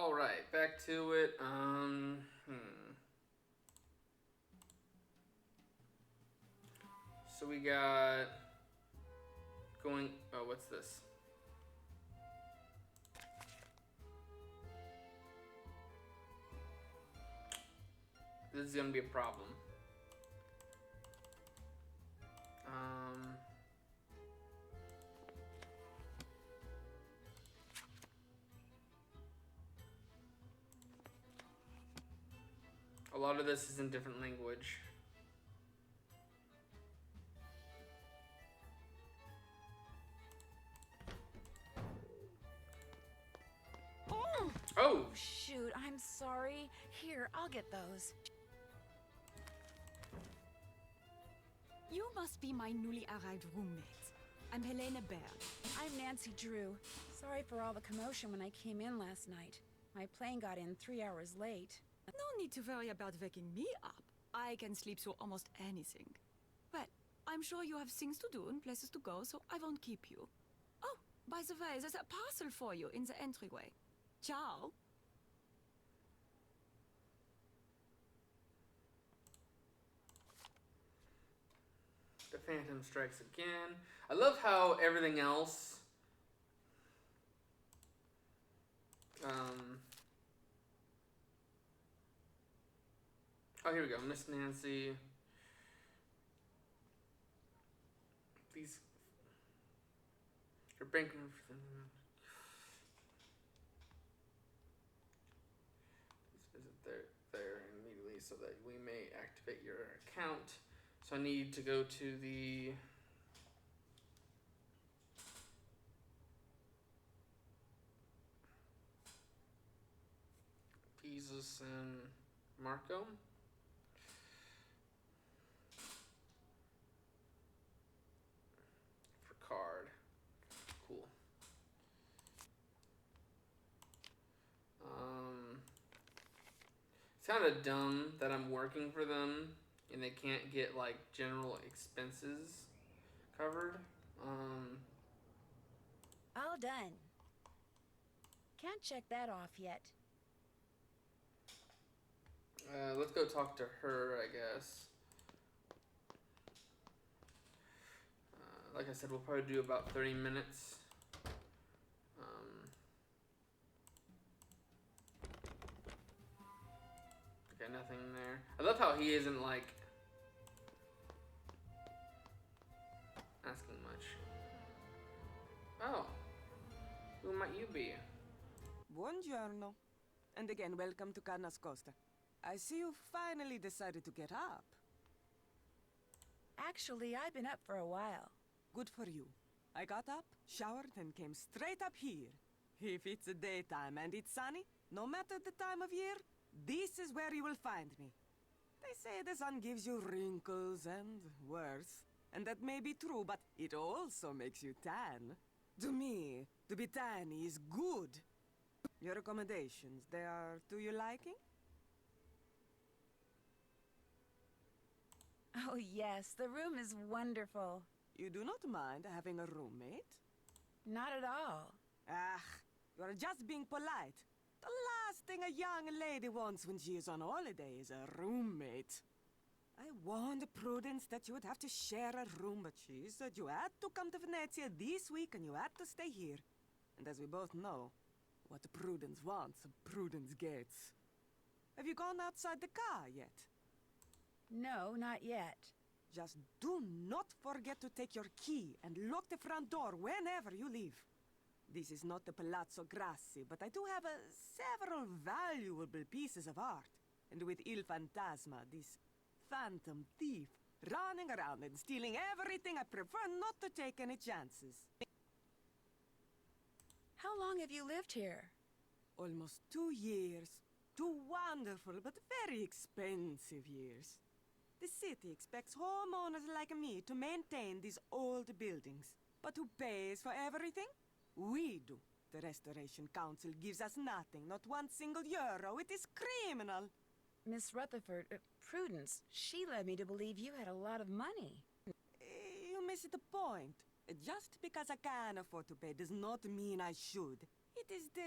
Alright, back to it. So we got going. Oh, what's this? This is gonna be a problem. Um. A lot of this is in different language. Oh! Shoot, I'm sorry. Here, I'll get those. You must be my newly arrived roommate. I'm Helena Berg. I'm Nancy Drew. Sorry for all the commotion when I came in last night. My plane got in 3 hours late. No need to worry about waking me up. I can sleep through almost anything. Well, I'm sure you have things to do and places to go, so I won't keep you. Oh, by the way, there's a parcel for you in the entryway. Ciao. The Phantom strikes again. I love how everything else. Oh, here we go. Miss Nancy. Please. Your bank. Please visit there immediately so that we may activate your account. So I need to go to the Pisa San Marco. For card. Cool. It's kind of dumb that I'm working for them and they can't get like general expenses covered. All done. Can't check that off yet. Let's go talk to her, I guess. Like I said, we'll probably do about 30 minutes. Okay, nothing there. I love how he isn't like asking much. Oh, who might you be? Buongiorno. And again, welcome to Carnas Costa. I see you finally decided to get up. Actually, I've been up for a while. Good for you. I got up, showered, and came straight up here. If it's the daytime and it's sunny, no matter the time of year, this is where you will find me. They say the sun gives you wrinkles and worse. And that may be true, but it also makes you tan. To me, to be tan is good. Your accommodations, they are to your liking? Oh yes, the room is wonderful. You do not mind having a roommate? Not at all. Ah, you are just being polite. The last thing a young lady wants when she is on holiday is a roommate. I warned Prudence that you would have to share a room, but she said you had to come to Venezia this week and you had to stay here. And as we both know, what Prudence wants, Prudence gets. Have you gone outside the car yet? No, not yet. Just do not forget to take your key and lock the front door whenever you leave. This is not the Palazzo Grassi, but I do have several valuable pieces of art. And with Il Fantasma, this phantom thief, running around and stealing everything, I prefer not to take any chances. How long have you lived here? Almost 2 years. 2 wonderful but very expensive years. The city expects homeowners like me to maintain these old buildings. But who pays for everything? We do. The Restoration Council gives us nothing, not one single euro. It is criminal. Miss Rutherford, Prudence, she led me to believe you had a lot of money. You missed the point. Just because I can afford to pay does not mean I should. It is the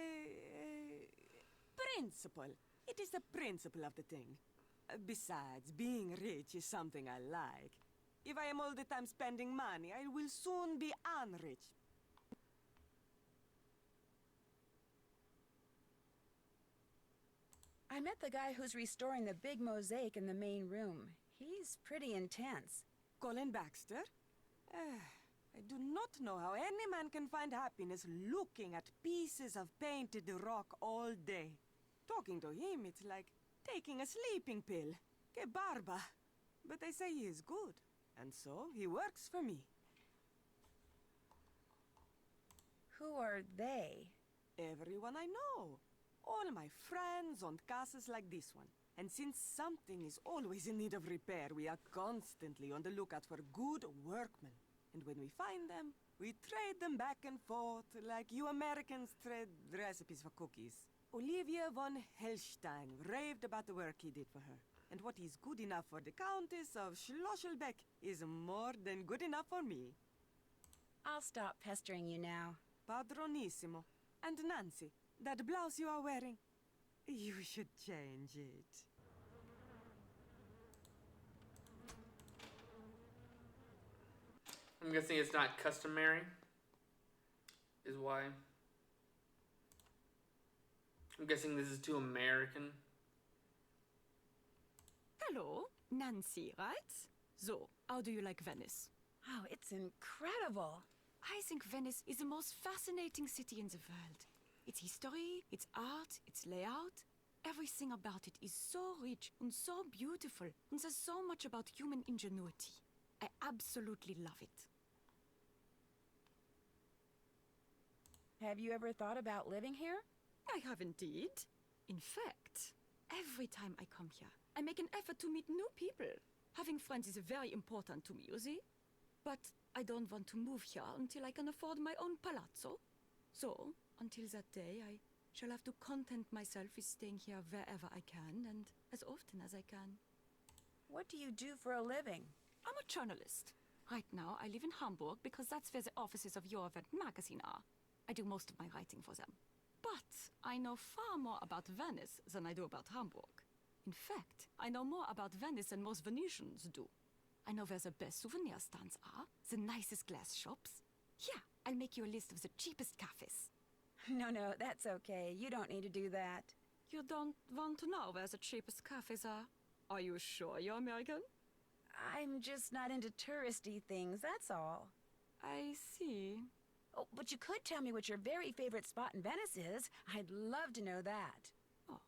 principle. It is the principle of the thing. Besides, being rich is something I like. If I am all the time spending money, I will soon be unrich. I met the guy who's restoring the big mosaic in the main room. He's pretty intense. Colin Baxter? I do not know how any man can find happiness looking at pieces of painted rock all day. Talking to him, it's like taking a sleeping pill. Que barba. But they say he is good, and so he works for me. Who are they? Everyone I know. All my friends own castles like this one. And since something is always in need of repair, we are constantly on the lookout for good workmen. And when we find them, we trade them back and forth like you Americans trade recipes for cookies. Olivia von Hellstein raved about the work he did for her. And what is good enough for the Countess of Schlosselbeck is more than good enough for me. I'll stop pestering you now. Padronissimo. And Nancy, that blouse you are wearing, you should change it. I'm guessing it's not customary, is why. I'm guessing this is too American. Hello, Nancy, right? So, how do you like Venice? Oh, it's incredible. I think Venice is the most fascinating city in the world. Its history, its art, its layout, everything about it is so rich and so beautiful, and there's so much about human ingenuity. I absolutely love it. Have you ever thought about living here? I have indeed. In fact, every time I come here, I make an effort to meet new people. Having friends is very important to me, you see? But I don't want to move here until I can afford my own palazzo. So, until that day, I shall have to content myself with staying here wherever I can and as often as I can. What do you do for a living? I'm a journalist. Right now, I live in Hamburg because that's where the offices of Your Event magazine are. I do most of my writing for them. But I know far more about Venice than I do about Hamburg. In fact, I know more about Venice than most Venetians do. I know where the best souvenir stands are, the nicest glass shops. Here, I'll make you a list of the cheapest cafes. No, that's okay. You don't need to do that. You don't want to know where the cheapest cafes are? Are you sure you're American? I'm just not into touristy things, that's all. I see. Oh, but you could tell me what your very favorite spot in Venice is. I'd love to know that. Oh,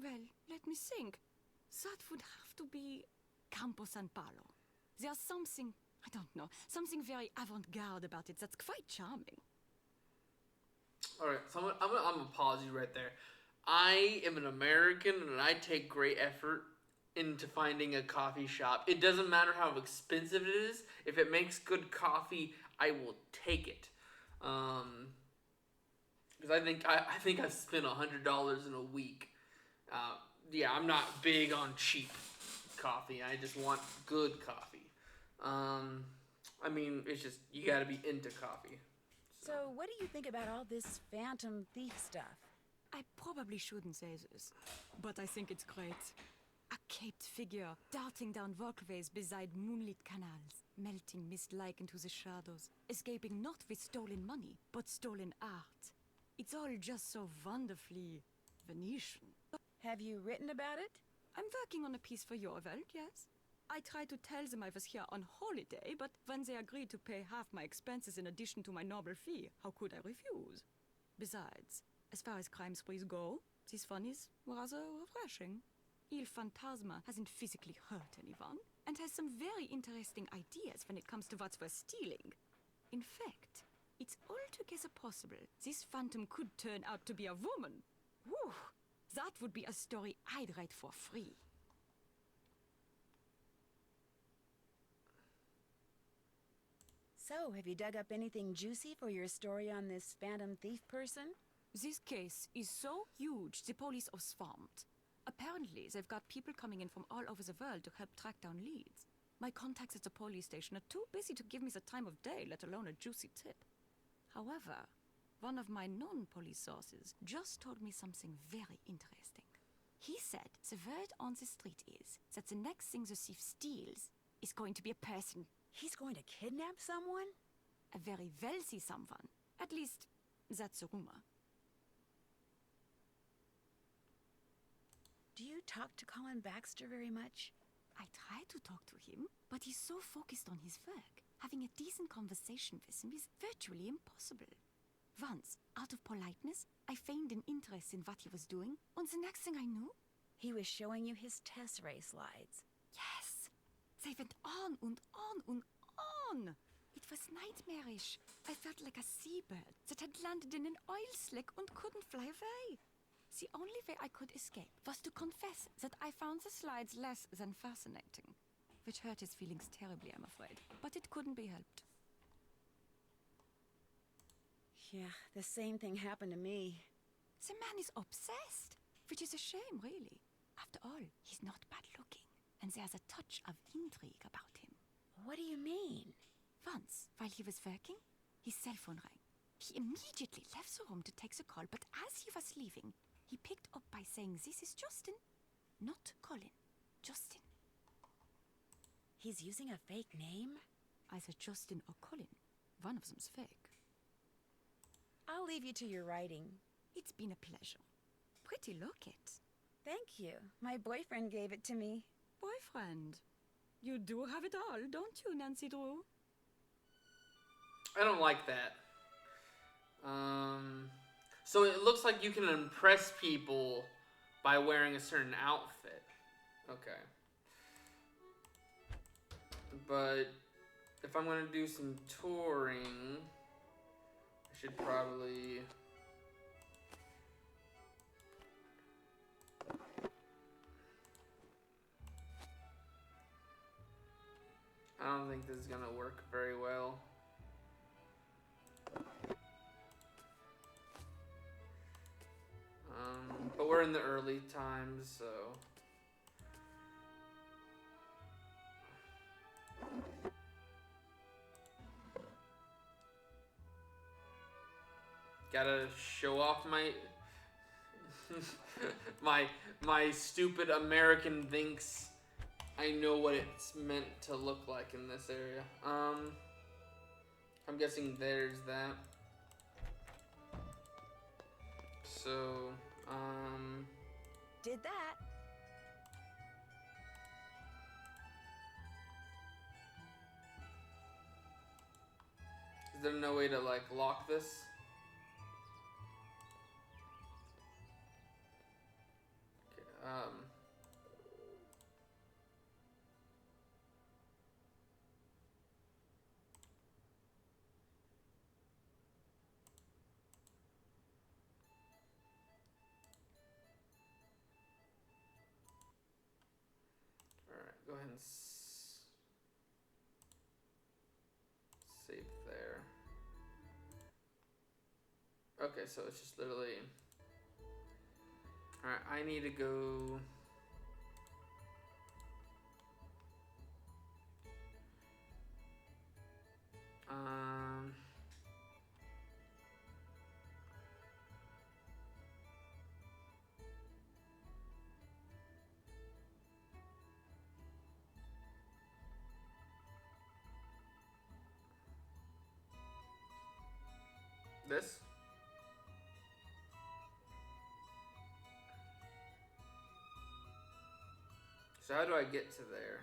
well, let me think. That would have to be Campo San Paolo. There's something, I don't know, something very avant-garde about it that's quite charming. Alright, so I'm gonna pause you right there. I am an American and I take great effort into finding a coffee shop. It doesn't matter how expensive it is. If it makes good coffee, I will take it. Because I think I've spent $100 in a week. Yeah, I'm not big on cheap coffee. I just want good coffee. I mean, it's just, you gotta be into coffee. So, what do you think about all this Phantom Thief stuff? I probably shouldn't say this, but I think it's great. A caped figure darting down walkways beside moonlit canals, melting mist-like into the shadows, escaping not with stolen money, but stolen art. It's all just so wonderfully Venetian. Have you written about it? I'm working on a piece for Your Welt, yes. I tried to tell them I was here on holiday, but when they agreed to pay half my expenses in addition to my normal fee, how could I refuse? Besides, as far as crime sprees go, this one is rather refreshing. Il Fantasma hasn't physically hurt anyone, and has some very interesting ideas when it comes to what's worth stealing. In fact, it's altogether possible this phantom could turn out to be a woman. Whew! That would be a story I'd write for free. So, have you dug up anything juicy for your story on this Phantom Thief person? This case is so huge, the police are swamped. Apparently, they've got people coming in from all over the world to help track down leads. My contacts at the police station are too busy to give me the time of day, let alone a juicy tip. However, One of my non-police sources just told me something very interesting. He said the word on the street is that the next thing the thief steals is going to be a person. He's going to kidnap someone? A very wealthy someone. At least, that's the rumor. Do you talk to Colin Baxter very much? I try to talk to him, but he's so focused on his work. Having a decent conversation with him is virtually impossible. Once, out of politeness, I feigned an interest in what he was doing, and the next thing I knew... He was showing you his test ray slides. Yes! They went on and on and on! It was nightmarish. I felt like a seabird that had landed in an oil slick and couldn't fly away. The only way I could escape was to confess that I found the slides less than fascinating. Which hurt his feelings terribly, I'm afraid. But it couldn't be helped. Yeah, the same thing happened to me. The man is obsessed, which is a shame, really. After all, he's not bad looking, and there's a touch of intrigue about him. What do you mean? Once, while he was working, his cell phone rang. He immediately left the room to take the call, but as he was leaving, he picked up by saying, "This is Justin." Not Colin, Justin. He's using a fake name? Either Justin or Colin. One of them's fake. I'll leave you to your writing. It's been a pleasure. Pretty locket. Thank you. My boyfriend gave it to me. Boyfriend. You do have it all, don't you, Nancy Drew? I don't like that. So it looks like you can impress people by wearing a certain outfit. Okay. But if I'm gonna do some touring, I should probably... I don't think this is gonna work very well. But we're in the early times, so... Gotta show off my... my stupid American thinks I know what it's meant to look like in this area. I'm guessing there's that. So, Did that. is there no way to, like, lock this? Okay, Alright, go ahead and save there. Okay, so it's just literally... Alright, I need to go... This? So how do I get to there?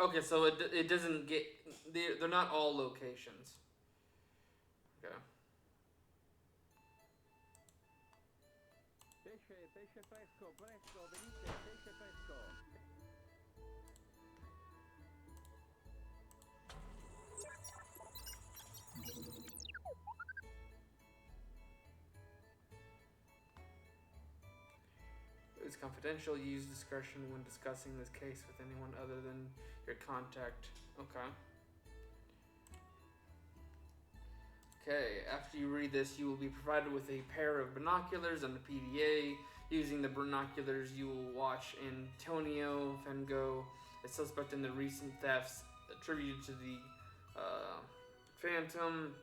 Okay, so it doesn't get... They're not all locations. Okay. Pesce fresco, presto, venite, pesce fresco. It's confidential. Use discretion when discussing this case with anyone other than your contact. Okay. Okay, after you read this, you will be provided with a pair of binoculars and a PDA. Using the binoculars, you will watch Antonio Fengo, a suspect in the recent thefts attributed to the Phantom.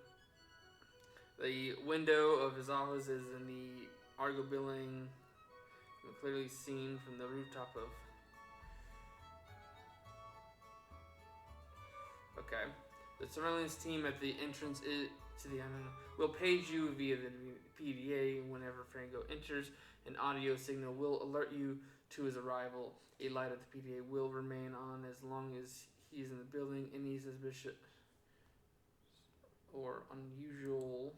The window of his office is in the Argo building, clearly seen from the rooftop of. Okay. The surveillance team at the entrance to the island will page you via the PDA whenever Franco enters. An audio signal will alert you to his arrival. A light at the PDA will remain on as long as he is in the building. Any suspicious or unusual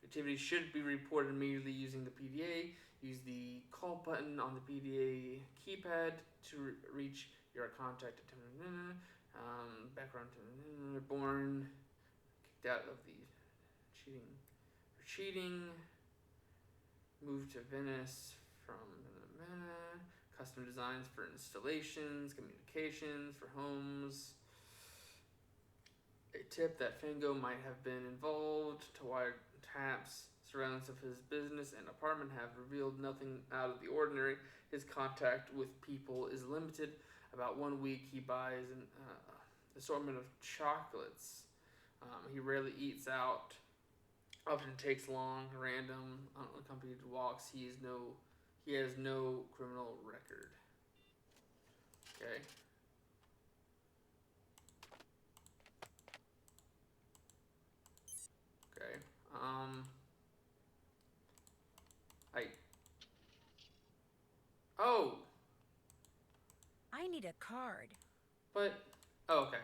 activity should be reported immediately using the PDA. Use the call button on the PDA keypad to reach your contact. Background born, kicked out of the cheating, moved to Venice from custom designs for installations, communications for homes. A tip that Fango might have been involved to wiretaps. Surveillance of his business and apartment have revealed nothing out of the ordinary. His contact with people is limited. About 1 week, he buys an assortment of chocolates. He rarely eats out. Often takes long, random, unaccompanied walks. He has no criminal record. Okay. Okay. Oh, I need a card. but okay.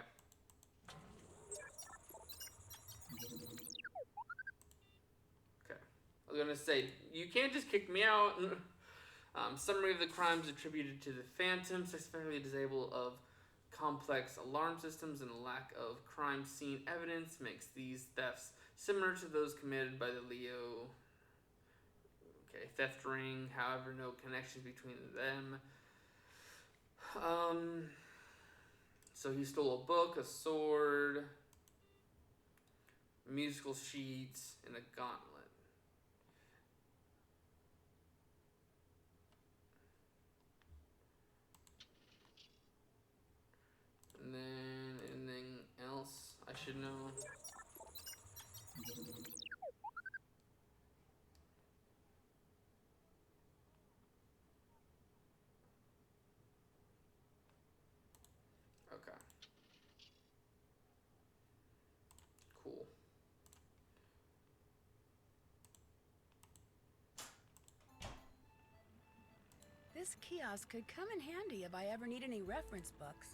Okay. I was gonna say you can't just kick me out. Summary of the crimes attributed to the Phantom: successfully disabled of complex alarm systems and a lack of crime scene evidence makes these thefts similar to those committed by the Leo. Okay, theft ring. However, no connection between them. So he stole a book, a sword, musical sheets, and a gauntlet. And then anything else I should know? Okay. Cool. This kiosk could come in handy if I ever need any reference books.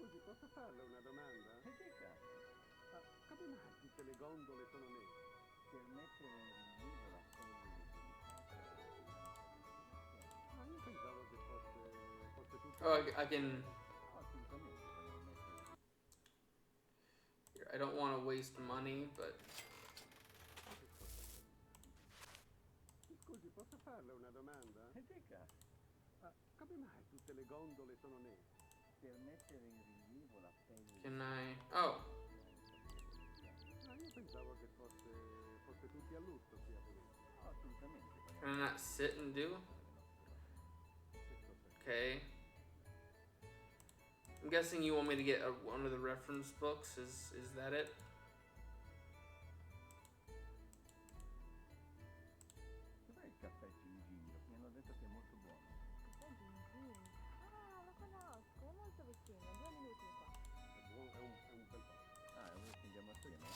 Scusi, posso farle una domanda? E che cazzo? Ma come mai tutte le gondole sono nere? Per mettere in rilievo la pelle delicata Ma io pensavo che fosse tutto... Oh, I can. assolutamente vogliono mettere. I don't want to waste money, but Scusi, posso farle una domanda? E che cazzo? Ma come mai tutte le gondole sono nere? Per mettere in rilievo la pelle can I? Oh, Ma io pensavo che fosse tutti a lutto qui a Venezia. assolutamente vogliono. can I not sit and do? Che cos'è? Okay. I'm guessing you want me to get one of the reference books. Is that it? Dov'è il caffè Gingillo? Mi hanno detto che è molto buono. Caffè Gin. Ah, lo conosco, è molto vicino, 2 minuti di qua. È un bel po'. Ah, ora che andiamo assieme.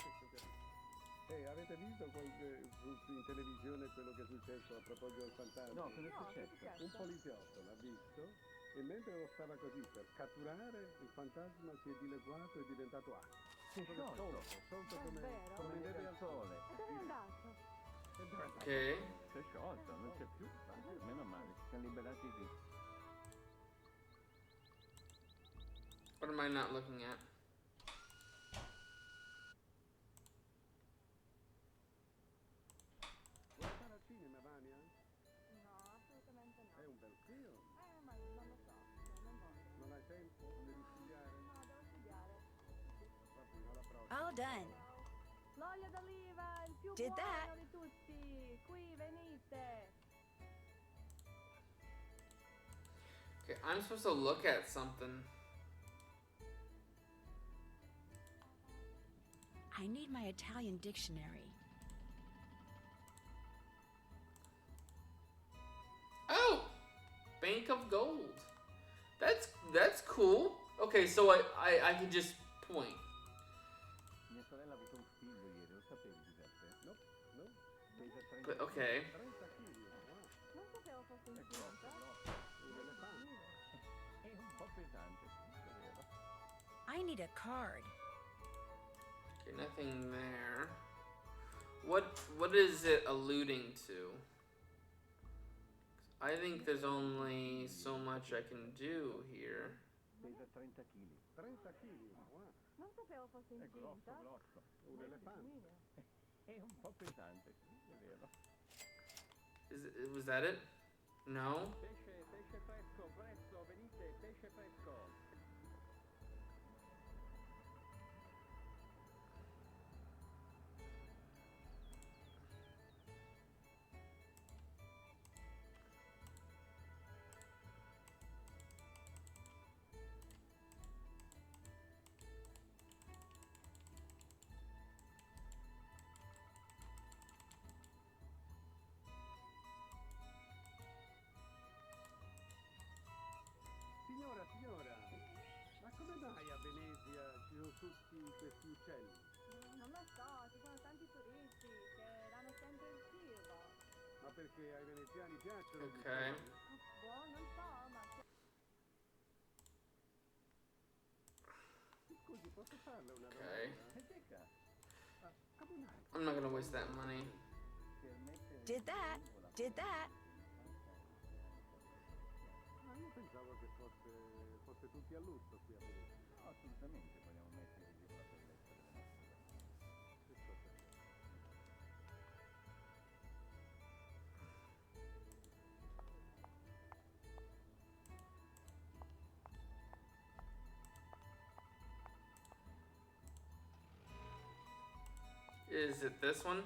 Avete visto in televisione quello che è successo a proposito del fantasma? No, cosa è No, che è successo? successo? Un poliziotto l'ha visto E mentre lo stava così per catturare, il fantasma si è dileguato e è diventato acqua. Si è sciolto. Sciolto È come, vero? come Come neve neve al sole. E dove è andato? E dove è andato? Okay. Si è sciolto, non c'è più. Meno male, si sono liberati lì. What am I not looking at? Vuoi andare al cinema, Vania? No, assolutamente no. È un bel film. Ma non lo so, non voglio. Non hai tempo? Devi studiare? No, devo studiare. Va bene, alla prossima. All done. L'olio d'oliva, il più Did buono that. di tutti. Qui, venite. Okay, I'm supposed to look at something. I need my Italian dictionary. Oh! Bank of gold. That's cool. Okay, so I can just point. Mia sorella ha avuto un figlio ieri, lo sapevi Giuseppe? No, no. Pesa 30 But okay. 30 kg. Wow. Non sapevo fosse È grosso, incinta. grosso. Un elefante. È un po' pesante, è vero. I need a card. Okay, nothing there. What is it alluding to? I think there's only so much I can do here. Pesa 30 kg. 30 kg. Wow. Non sapevo fosse È grosso, incinta. grosso. Un elefante. È un po' pesante, è vero. Was that it? No? Pesce fresco, presto, venite, pesce fresco. Signora, ma come mai a Venezia ci sono tutti questi uccelli? Non lo so, ci sono tanti turisti che danno sempre il cibo. Ma perché ai veneziani piacciono gli Ok. uccelli? Boh, non so, ma... Scusi, posso farle una Okay. domanda? E secca. Ah, Abunai, I'm not gonna waste that money. Per mettere Did that. Did that. ma io pensavo che fosse tutti a lutto qui a Venezia. No, assolutamente, vogliamo mettere in rilievo la bellezza delle nostre vacanze. Che sto per dire. Is it this one?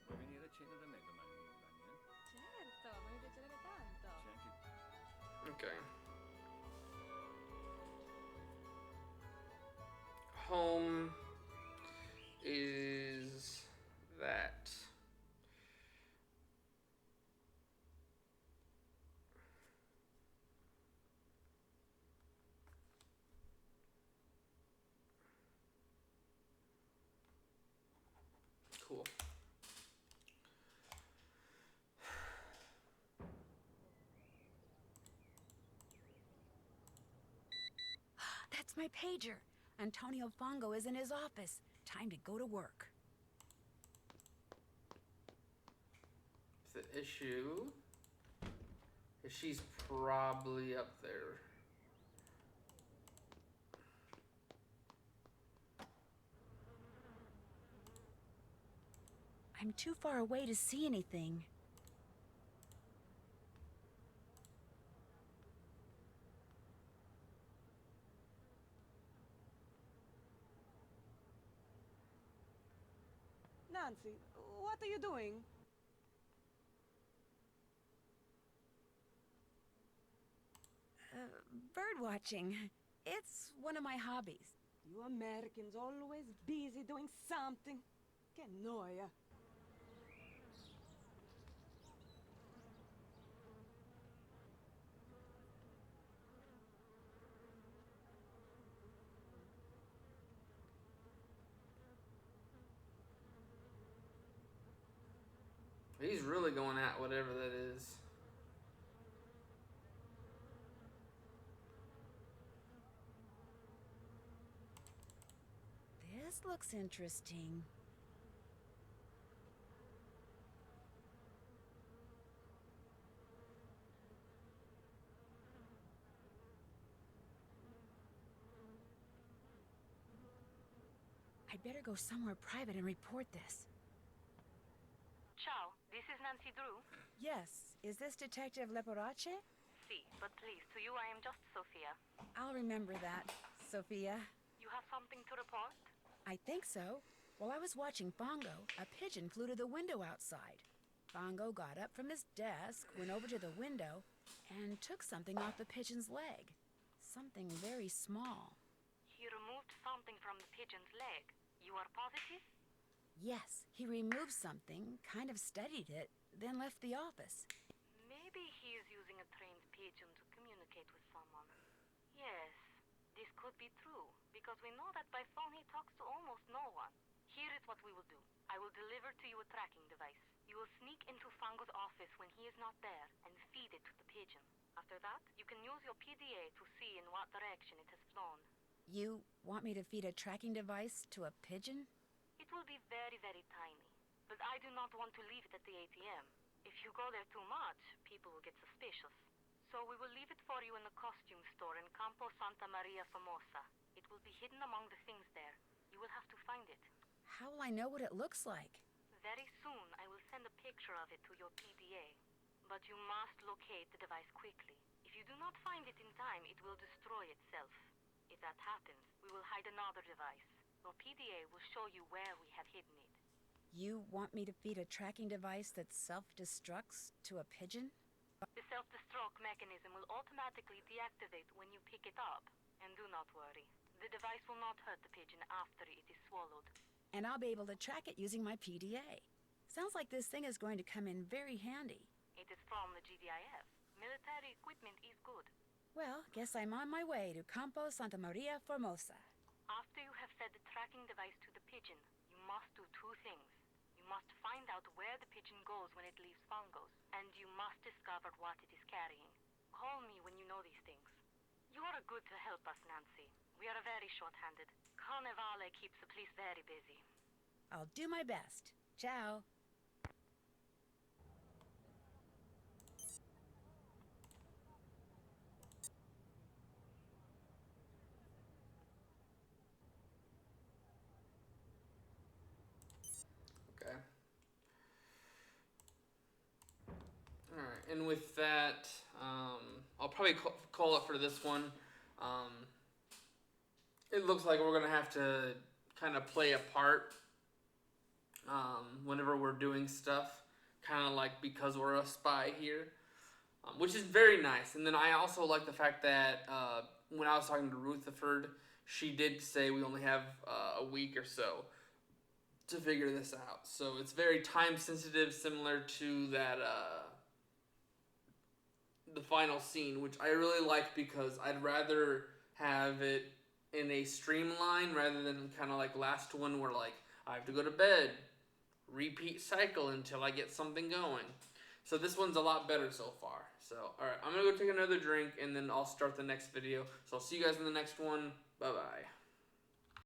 Vuoi venire a cena da me domani, Vania? Certo, mi piacerebbe tanto. C'è anche... Okay. Home is that. Cool. That's my pager. Antonio Fongo is in his office. Time to go to work. The issue is she's probably up there. I'm too far away to see anything. Nancy, what are you doing? Bird watching. It's one of my hobbies. You Americans always busy doing something. Che noia. He's really going at whatever that is. This looks interesting. I'd better go somewhere private and report this. Ciao, this is Nancy Drew. Yes, is this Detective Leporace? Si, but please, to you I am just Sophia. I'll remember that, Sophia. You have something to report? I think so. While I was watching Fongo, a pigeon flew to the window outside. Fongo got up from his desk, went over to the window, and took something off the pigeon's leg. Something very small. He removed something from the pigeon's leg. You are positive? Yes, he removed something, kind of studied it, then left the office. Maybe he is using a trained pigeon to communicate with someone. Yes, this could be true, because we know that by phone he talks to almost no one. Here is what we will do. I will deliver to you a tracking device. You will sneak into Fango's office when he is not there and feed it to the pigeon. After that, you can use your PDA to see in what direction it has flown. You want me to feed a tracking device to a pigeon? It will be very, very tiny. But I do not want to leave it at the ATM. If you go there too much, people will get suspicious. So we will leave it for you in the costume store in Campo Santa Maria Formosa. It will be hidden among the things there. You will have to find it. How will I know what it looks like? Very soon, I will send a picture of it to your PDA. But you must locate the device quickly. If you do not find it in time, it will destroy itself. If that happens, we will hide another device. Your PDA will show you where we have hidden it. You want me to feed a tracking device that self-destructs to a pigeon? The self-destruct mechanism will automatically deactivate when you pick it up. And do not worry. The device will not hurt the pigeon after it is swallowed. And I'll be able to track it using my PDA. Sounds like this thing is going to come in very handy. It is from the GDIF. Military equipment is good. Well, guess I'm on my way to Campo Santa Maria Formosa. After you have fed the tracking device to the pigeon, you must do two things. You must find out where the pigeon goes when it leaves Fongo's, and you must discover what it is carrying. Call me when you know these things. You are good to help us, Nancy. We are very short-handed. Carnevale keeps the police very busy. I'll do my best. Ciao. Okay. Alright, and with that, I'll probably call it for this one. It looks like we're going to have to kind of play a part whenever we're doing stuff. Kind of like because we're a spy here. Which is very nice. And then I also like the fact that when I was talking to Rutherford, she did say we only have a week or so to figure this out. So it's very time sensitive, similar to that the final scene, which I really like because I'd rather have it in a streamline rather than kind of like last one where like I have to go to bed, repeat cycle until I get something going. So this one's a lot better so far. So alright, I'm gonna go take another drink and then I'll start the next video. So I'll see you guys in the next one. Bye bye.